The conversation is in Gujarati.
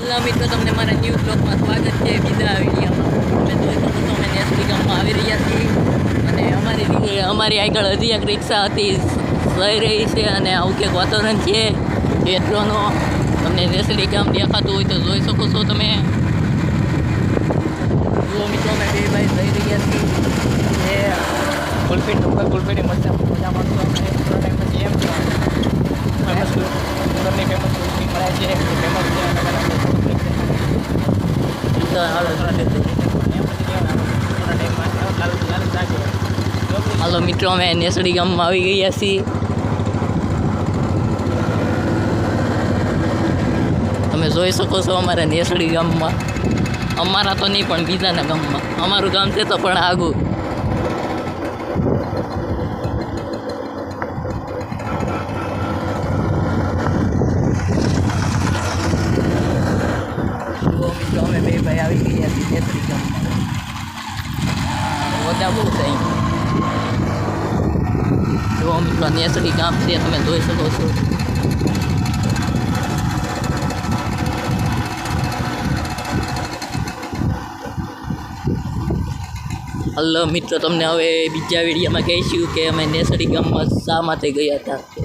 હેલો મિત્રો, તમને મારા ન્યૂ બ્લોગમાં સ્વાગત છે. બીજા વિડીયોમાં તમે જોઈ શકો છો અમે નેસડી ગામમાં આવી રહ્યા છીએ અને અમારી આગળ હજી એક રિક્ષા હતી જઈ રહી છે અને આવું કંઈક વાતાવરણ છે એટલોનો તમને નેસડી ગામ દેખાતું હોય તો જોઈ શકો છો તમે. જો મિત્રો અમે બે ભાઈ જઈ રહ્યા છીએ એ ગુલફીની મજા માણસો અમે થોડા ટાઈમ પછી એમ છે ફેમસ સુરતની ફેમસ ગુલફી મળે છે ફેમસ છે. હાલો મિત્રો, અમે નેસડી ગામમાં આવી ગયા છીએ. તમે જોઈ શકો છો અમારા નેસડી ગામમાં, અમારા તો નહીં પણ બીજાના ગામમાં. અમારું ગામ છે તો પણ આગું. મિત્રો અમે બે ભાઈ આવી ગયા છીએ નેસડી ગામમાં. બધા બહુ થઈ જો મિત્રો નેસડી ગામ છે, તમે જોઈ શકો છો. હલો મિત્રો, તમને હવે બીજા વિડીયોમાં કહીશું કે અમે નેસડી ગામમાં શા માટે ગયા હતા.